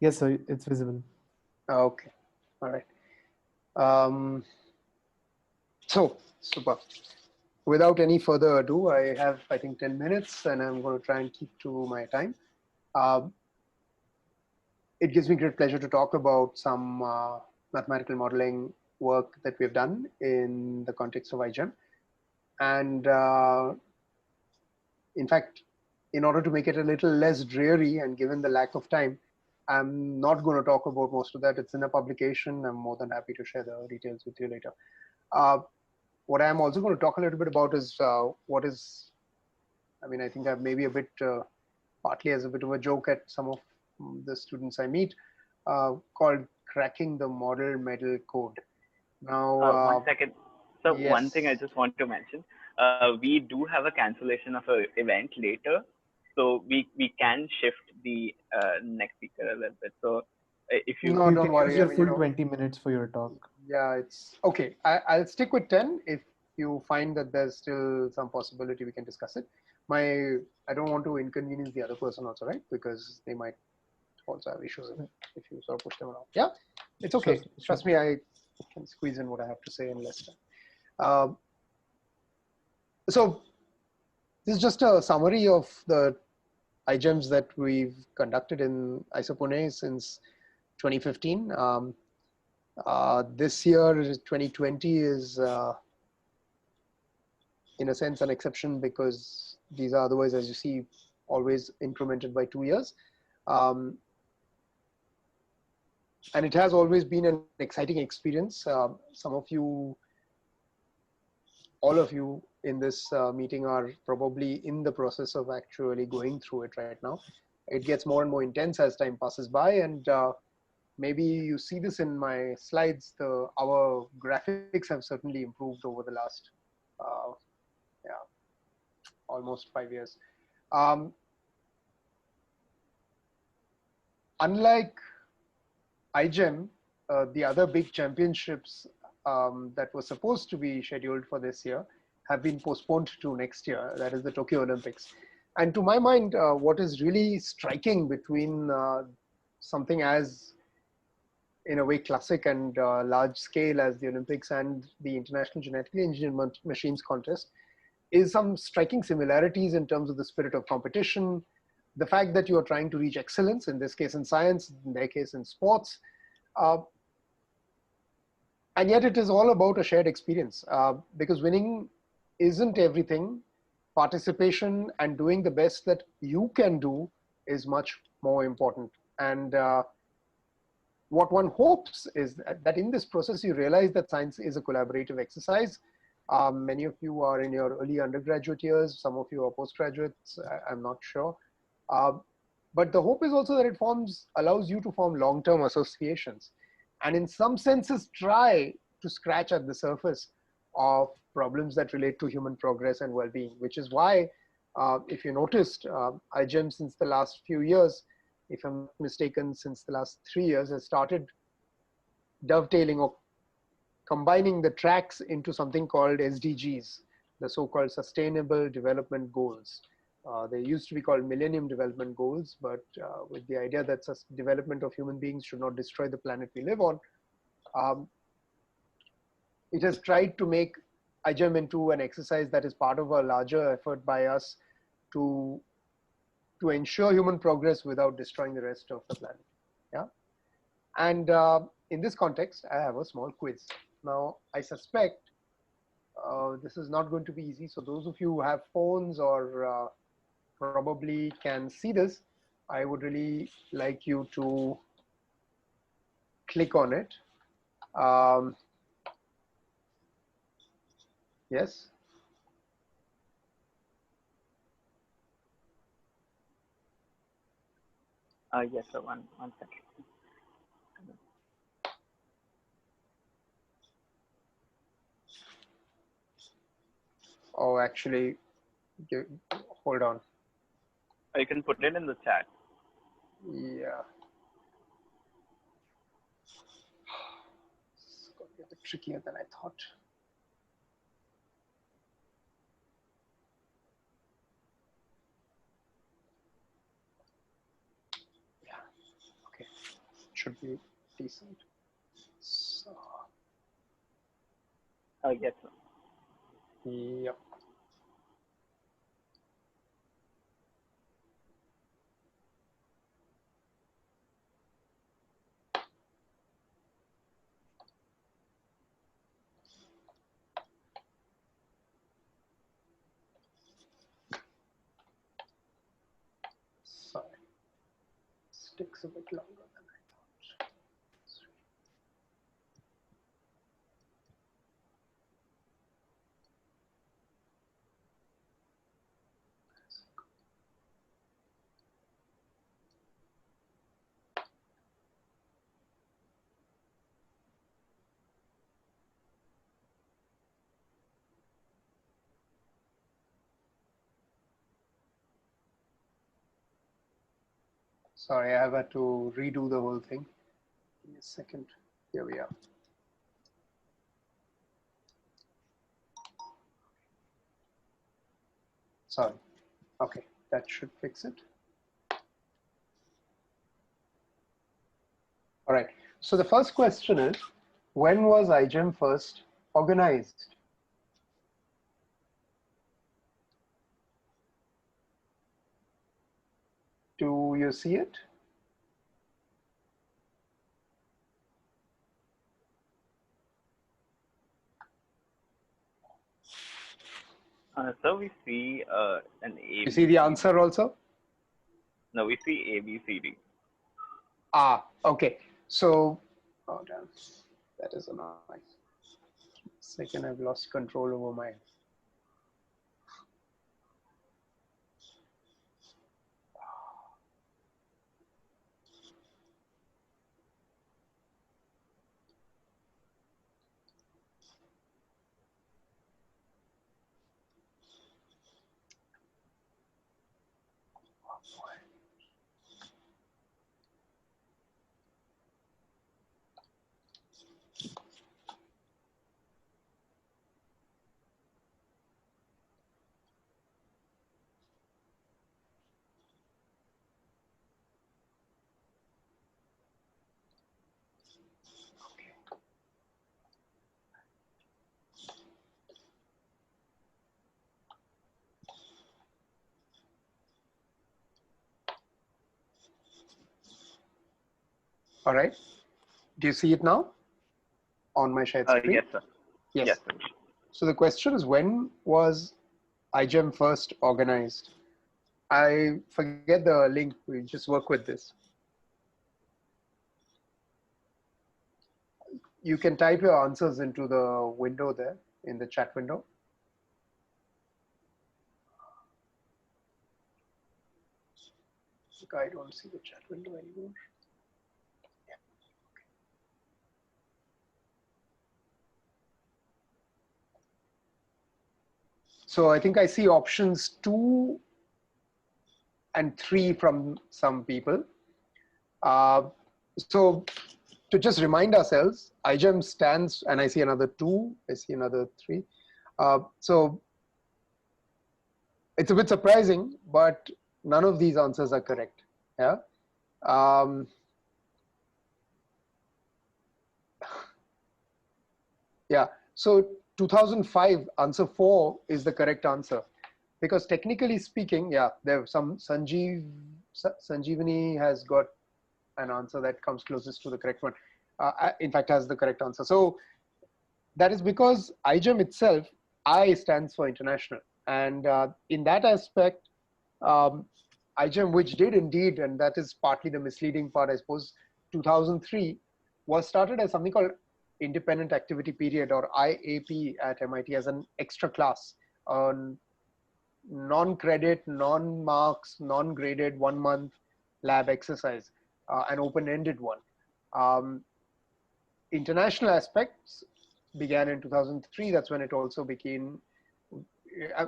Yes, sir, it's visible. Okay, all right. Um, so, super. Without any further ado, I have, I think, 10 minutes and I'm going to try and keep to my time. Uh, it gives me great pleasure to talk about some mathematical modeling work that we've done in the context of iGEM. And in fact, in order to make it a little less dreary and given the lack of time, I'm not going to talk about most of that. It's in a publication. I'm more than happy to share the details with you later. Uh, what I'm also going to talk a little bit about is what is, I mean, I think I've maybe a bit, partly as a bit of a joke at some of the students I meet, called cracking the model medal code. Now, One second. So one thing I yes, just want to mention, we do have a cancellation of a event later, so we can shift the next speaker a little bit. So if you no, You don't can use worry. I your mean, you full know, 20 minutes for your talk. yeah, it's okay. I'll stick with 10. If you find that there's still some possibility, we can discuss it. I don't want to inconvenience the other person also, right? Because they might also have issues if you sort of push them around. Yeah, it's Sure, okay. sir, sure. Trust me, I can squeeze in what I have to say in less time. Uh, so this is just a summary of the iGEMs that we've conducted in Isopone since 2015. This year, 2020, is in a sense an exception because these are otherwise, as you see, always incremented by 2 years. Um, and it has always been an exciting experience. Some of you, all of you in this meeting are probably in the process of actually going through it right now. It gets more and more intense as time passes by, and maybe you see this in my slides. Our graphics have certainly improved over the last, uh, yeah, almost 5 years. Um, Unlike iGEM, the other big championships that were supposed to be scheduled for this year have been postponed to next year. That is the Tokyo Olympics. And to my mind, what is really striking between something as, in a way, classic and large scale as the Olympics and the International Genetically Engineered Machines Contest is some striking similarities in terms of the spirit of competition, the fact that you are trying to reach excellence, in this case in science, in their case in sports, uh, and yet it is all about a shared experience, because winning isn't everything. Participation and doing the best that you can do is much more important. And what one hopes is that in this process you realize that science is a collaborative exercise. Many of you are in your early undergraduate years, some of you are postgraduates, I'm not sure. Uh, but the hope is also that it allows you to form long-term associations, and in some senses try to scratch at the surface of problems that relate to human progress and well-being, which is why, if you noticed, iGEM since the last few years, if I'm not mistaken, since the last 3 years, has started dovetailing or combining the tracks into something called SDGs, the so-called Sustainable Development Goals. They used to be called Millennium Development Goals, but with the idea that development of human beings should not destroy the planet we live on, um, it has tried to make iGEM into an exercise that is part of a larger effort by us to ensure human progress without destroying the rest of the planet. Yeah. And in this context, I have a small quiz. Now, I suspect this is not going to be easy. So those of you who have phones or probably can see this, I would really like you to click on it. Um, yes. yes, sir. One second. Oh, actually, hold on. You can put it in the chat. Yeah. It's got a bit trickier than I thought. Yeah. Okay. should be decent. So, Yes, sir. yep. Sorry, takes a bit longer than I thought. Sorry, I have had to redo the whole thing. Give me a second. Here we are. Sorry. Okay, that should fix it. All right. So the first question is, when was AIIM first organized? Do you see it? So we see an A. You see the answer also? No, we see A, B, C, D. Ah, okay. So, oh damn, that is annoying. Second, I've lost control over my. All right. Do you see it now on my shared screen? Yes, sir. Yes. Yes, sir. So the question is, when was AIIM first organized? I forget the link. We just work with this. You can type your answers into the window there in the chat window. I don't see the chat window anymore. Yeah. Okay. So I think I see options 2 and 3 from some people. So to just remind ourselves, AIIM stands, and I see another 2, I see another 3. So it's a bit surprising, but none of these answers are correct. Yeah. Yeah. So 2005, answer 4 is the correct answer, because technically speaking, yeah, there some Sanjeevani has got an answer that comes closest to the correct one. In fact, has the correct answer. So that is because AIIM itself, I stands for international, and in that aspect, AIIM, which did indeed, and that is partly the misleading part, I suppose, 2003 was started as something called Independent Activity Period, or IAP, at MIT, as an extra class, non-credit, non-marks, non-graded 1-month lab exercise, an open-ended one. International aspects began in 2003. That's when it also became,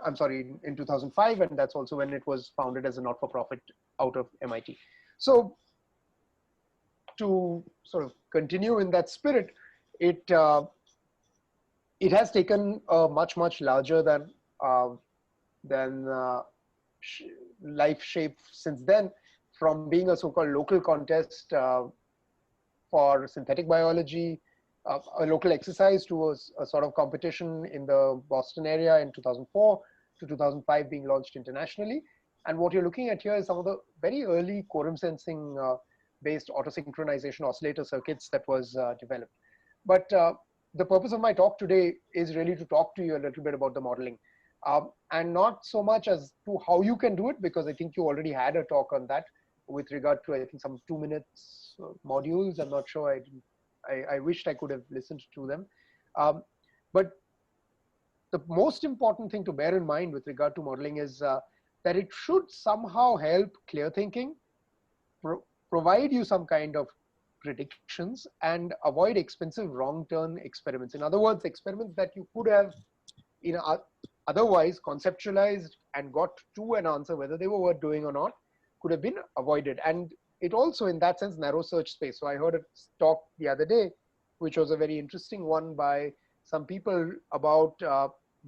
I'm sorry, in 2005, and that's also when it was founded as a not-for-profit out of MIT. So to sort of continue in that spirit, it has taken a much larger than life shape since then, from being a so-called local contest for synthetic biology, a local exercise to a sort of competition in the Boston area in 2004 to 2005 being launched internationally. And what you're looking at here is some of the very early quorum sensing based autosynchronization oscillator circuits that was developed. But the purpose of my talk today is really to talk to you a little bit about the modeling. And not so much as to how you can do it, because I think you already had a talk on that with regard to, I think, some 2 minutes modules. I'm not sure. I wished I could have listened to them. But the most important thing to bear in mind with regard to modeling is that it should somehow help clear thinking, provide you some kind of predictions, and avoid expensive wrong turn experiments. In other words, experiments that you could have otherwise conceptualized and got to an answer, whether they were worth doing or not, could have been avoided. And it also, in that sense, narrow search space. So I heard a talk the other day, which was a very interesting one by some people about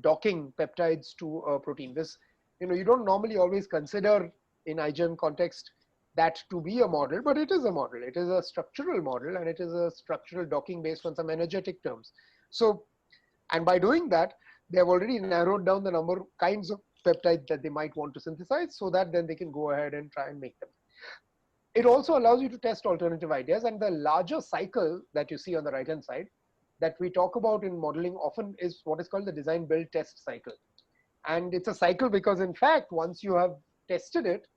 docking peptides to a protein. This, you don't normally always consider in AIIM context that to be a model, but it is a model. It is a structural model, and it is a structural docking based on some energetic terms. So, and by doing that, they have already narrowed down the number of kinds of peptides that they might want to synthesize, so that then they can go ahead and try and make them. It also allows you to test alternative ideas, and the larger cycle that you see on the right-hand side that we talk about in modeling often is what is called the design, build, test cycle. And it's a cycle because, in fact, once you have tested it,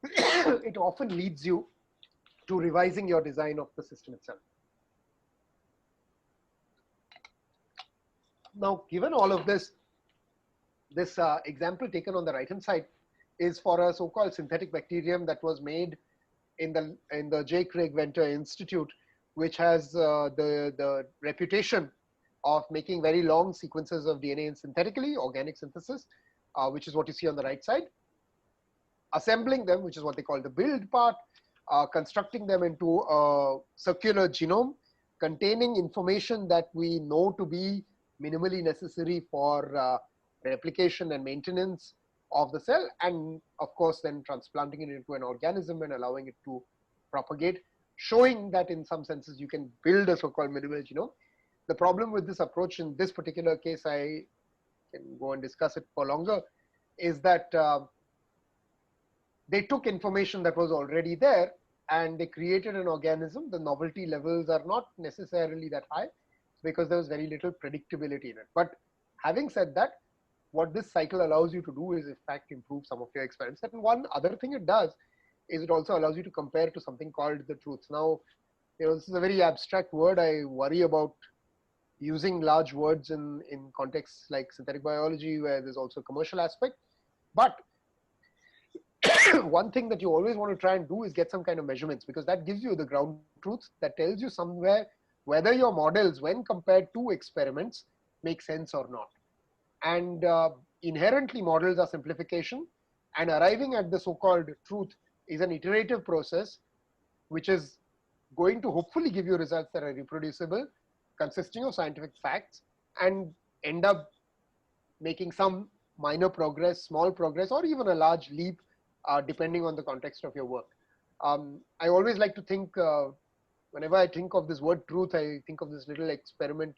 it often leads you to revising your design of the system itself. Now, given all of this, this example taken on the right-hand side is for a so-called synthetic bacterium that was made in the J. Craig Venter Institute, which has the reputation of making very long sequences of DNA in synthetically, organic synthesis, which is what you see on the right side, assembling them, which is what they call the build part, constructing them into a circular genome containing information that we know to be minimally necessary for replication and maintenance of the cell, and of course then transplanting it into an organism and allowing it to propagate, showing that in some senses you can build a so-called minimal genome. The problem with this approach in this particular case, I can go and discuss it for longer, is that they took information that was already there and they created an organism. The novelty levels are not necessarily that high because there was very little predictability in it. But having said that, what this cycle allows you to do is, in fact, improve some of your experiments. And one other thing it does is it also allows you to compare to something called the truth. Now, this is a very abstract word. I worry about using large words in contexts like synthetic biology, where there's also a commercial aspect. But one thing that you always want to try and do is get some kind of measurements, because that gives you the ground truth that tells you somewhere whether your models, when compared to experiments, make sense or not. And inherently, models are simplification, and arriving at the so-called truth is an iterative process, which is going to hopefully give you results that are reproducible, consisting of scientific facts, and end up making some minor progress, small progress, or even a large leap, depending on the context of your work. I always like to think, whenever I think of this word truth, I think of this little experiment,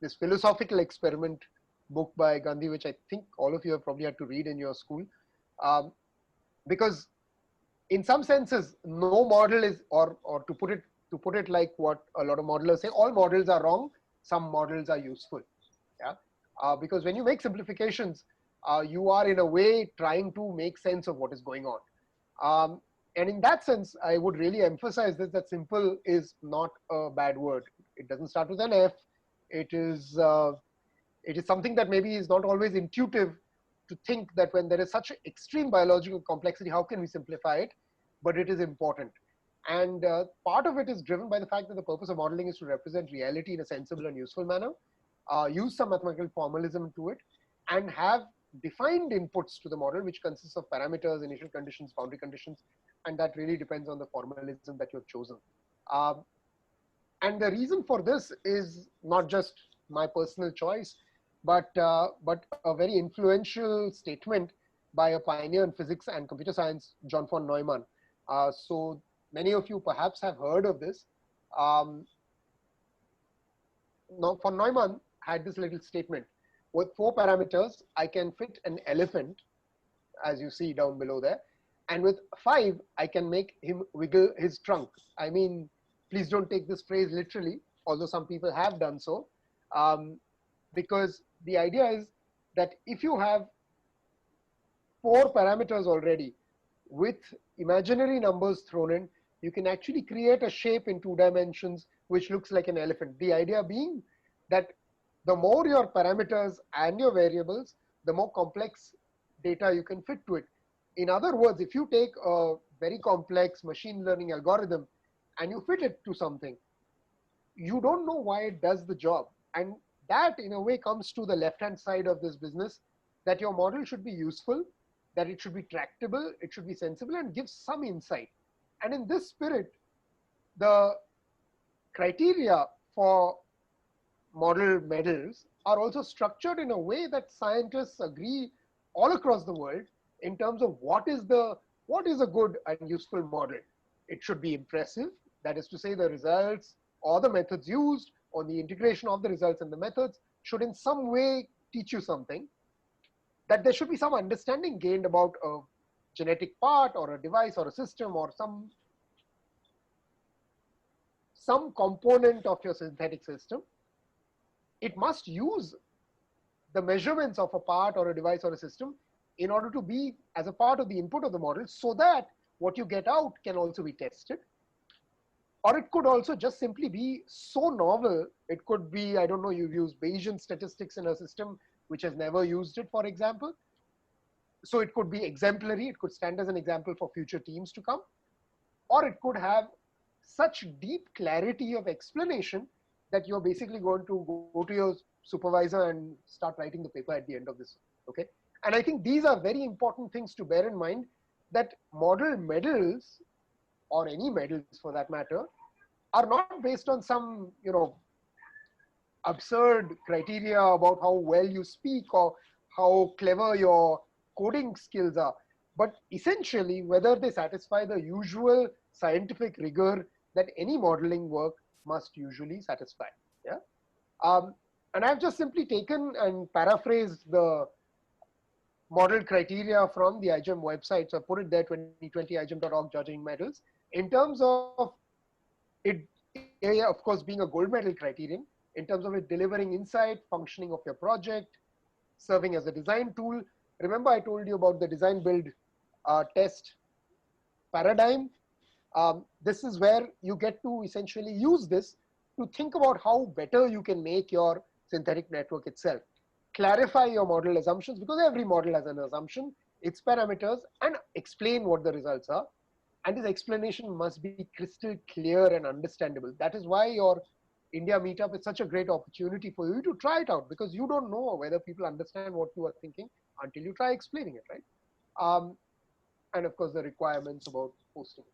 this philosophical experiment book by Gandhi, which I think all of you have probably had to read in your school. Because in some senses, no model is, or to put it like what a lot of modelers say, all models are wrong, some models are useful. Yeah, because when you make simplifications, you are in a way trying to make sense of what is going on. And in that sense, I would really emphasize this, that simple is not a bad word. It doesn't start with an F. It is something that maybe is not always intuitive to think that when there is such extreme biological complexity, how can we simplify it? But it is important. And part of it is driven by the fact that the purpose of modeling is to represent reality in a sensible and useful manner, use some mathematical formalism to it, and have defined inputs to the model, which consists of parameters, initial conditions, boundary conditions, and that really depends on the formalism that you've chosen. And the reason for this is not just my personal choice, but a very influential statement by a pioneer in physics and computer science, John von Neumann. So many of you perhaps have heard of this. Um, Now, von Neumann had this little statement: with 4 parameters, I can fit an elephant, as you see down below there, and with 5, I can make him wiggle his trunk. I mean, please don't take this phrase literally, although some people have done so, um, because the idea is that if you have 4 parameters already with imaginary numbers thrown in, you can actually create a shape in 2 dimensions which looks like an elephant. The idea being that the more your parameters and your variables, the more complex data you can fit to it. In other words, if you take a very complex machine learning algorithm and you fit it to something, you don't know why it does the job. And that in a way comes to the left-hand side of this business, that your model should be useful, that it should be tractable, it should be sensible, and give some insight. And in this spirit, the criteria for model medals are also structured in a way that scientists agree all across the world in terms of what is a good and useful model. It should be impressive, that is to say the results or the methods used or the integration of the results and the methods should in some way teach you something, that there should be some understanding gained about a genetic part or a device or a system or some component of your synthetic system. It must use the measurements of a part or a device or a system in order to be as a part of the input of the model, so that what you get out can also be tested. Or it could also just simply be so novel. It could be, I don't know, you've used Bayesian statistics in a system which has never used it, for example. So it could be exemplary. It could stand as an example for future teams to come. Or it could have such deep clarity of explanation that you're basically going to go to your supervisor and start writing the paper at the end of this. Okay. And I think these are very important things to bear in mind, that model medals, or any medals for that matter, are not based on some, absurd criteria about how well you speak or how clever your coding skills are, but essentially whether they satisfy the usual scientific rigor that any modeling work must usually satisfy. Yeah. And I've just simply taken and paraphrased the model criteria from the AIIM website. So I put it there, 2020 AIIM.org judging medals. In terms of it, of course, being a gold medal criterion, in terms of it delivering insight, functioning of your project, serving as a design tool. Remember I told you about the design build test paradigm. This is where you get to essentially use this to think about how better you can make your synthetic network itself. Clarify your model assumptions, because every model has an assumption, its parameters, and explain what the results are. And this explanation must be crystal clear and understandable. That is why your India meetup is such a great opportunity for you to try it out, because you don't know whether people understand what you are thinking until you try explaining it, right? And of course, the requirements about posting.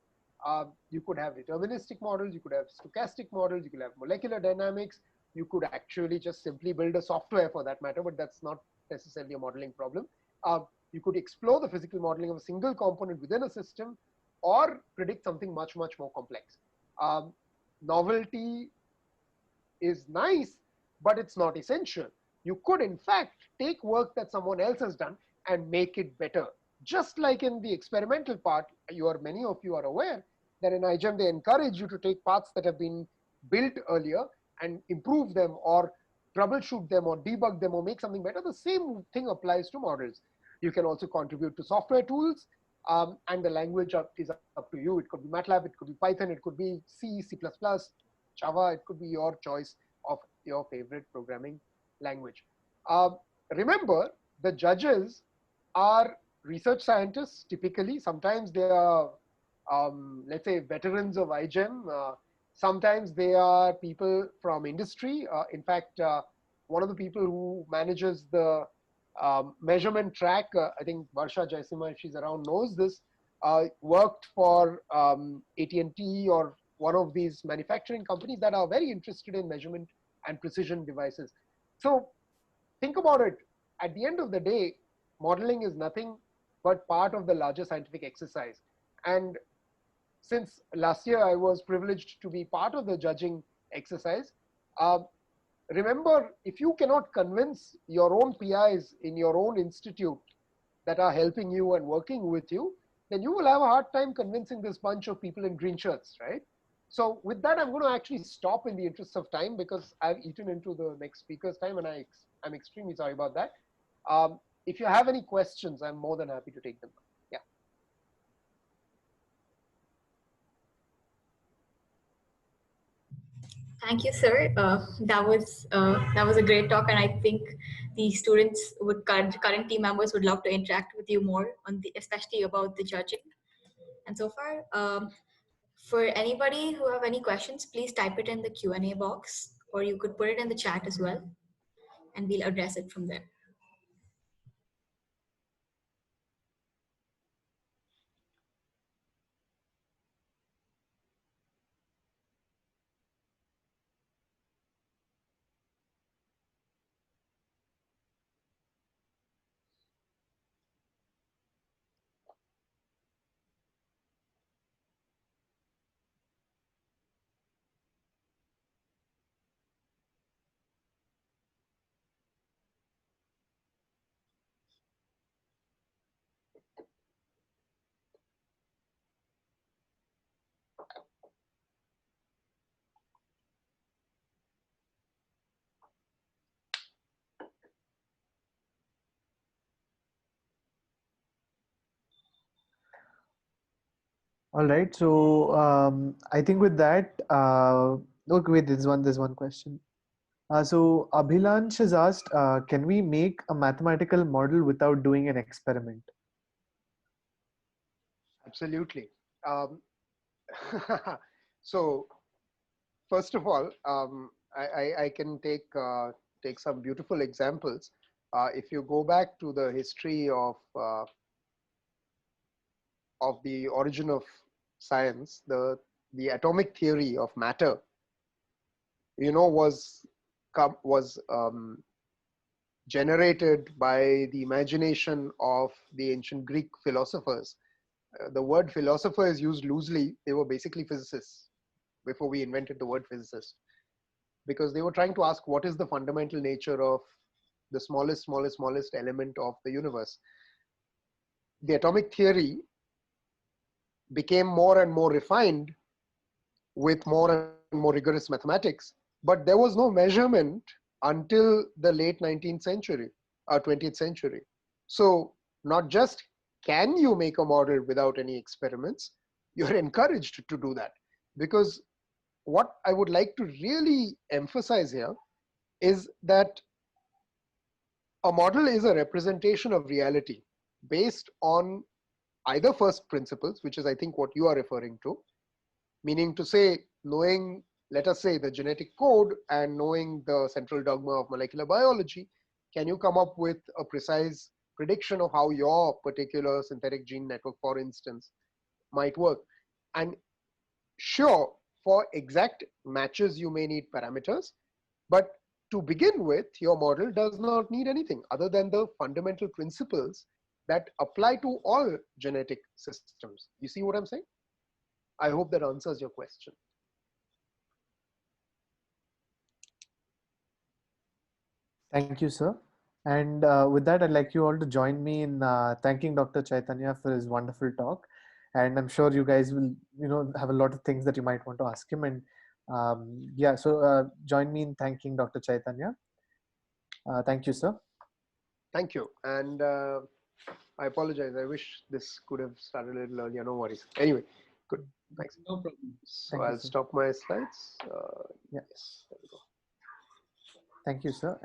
You could have deterministic models, you could have stochastic models, you could have molecular dynamics, you could actually just simply build a software for that matter, but that's not necessarily a modeling problem. You could explore the physical modeling of a single component within a system, or predict something much, much more complex. Novelty is nice, but it's not essential. You could, in fact, take work that someone else has done and make it better. Just like in the experimental part, many of you are aware that in AIIM, they encourage you to take parts that have been built earlier and improve them, or troubleshoot them, or debug them, or make something better. The same thing applies to models. You can also contribute to software tools, and the language is up to you. It could be MATLAB, it could be Python, it could be C, C++, Java, it could be your choice of your favorite programming language. Remember, the judges are research scientists typically. Sometimes they are, let's say, veterans of AIIM. Sometimes they are people from industry. In fact, one of the people who manages the measurement track, I think Varsha Jaisima, if she's around, knows this, worked for AT&T or one of these manufacturing companies that are very interested in measurement and precision devices. So think about it. At the end of the day, modeling is nothing but part of the larger scientific exercise. And since last year I was privileged to be part of the judging exercise, uh, remember, if you cannot convince your own PIs in your own institute that are helping you and working with you, then you will have a hard time convincing this bunch of people in green shirts, right? So with that, I'm going to actually stop in the interest of time because I've eaten into the next speaker's time, and I'm extremely sorry about that. If you have any questions, I'm more than happy to take them. Yeah. Thank you, sir. That was a great talk, and I think the students would current team members would love to interact with you more on the, especially about the judging. And so far, for anybody who have any questions, please type it in the Q&A box, or you could put it in the chat as well, and we'll address it from there. All right. So I think with that, okay, wait, there's one question. So Abhilansh has asked, can we make a mathematical model without doing an experiment? Absolutely. So first of all, I can take some beautiful examples. If you go back to the history of the origin of science, the atomic theory of matter, was generated by the imagination of the ancient Greek philosophers. The word philosopher is used loosely. They were basically physicists before we invented the word physicist, because they were trying to ask what is the fundamental nature of the smallest element of the universe. The atomic theory became more and more refined with more and more rigorous mathematics, but there was no measurement until the late 19th century or 20th century. So not just can you make a model without any experiments, you're encouraged to do that. Because what I would like to really emphasize here is that a model is a representation of reality based on either first principles, which is I think what you are referring to, meaning to say knowing, let us say, the genetic code and knowing the central dogma of molecular biology, can you come up with a precise prediction of how your particular synthetic gene network, for instance, might work? And sure, for exact matches, you may need parameters, but to begin with, your model does not need anything other than the fundamental principles that apply to all genetic systems. You see what I'm saying? I hope that answers your question. Thank you, sir. And with that, I'd like you all to join me in thanking Dr. Chaitanya for his wonderful talk. And I'm sure you guys will, have a lot of things that you might want to ask him. And yeah, so join me in thanking Dr. Chaitanya. Thank you, sir. Thank you. And I apologize. I wish this could have started a little earlier. No worries. Anyway, good. Thanks. No problem. So Thank you, I'll sir. stop my slides. Yeah. Yes, there we go. Thank you, sir.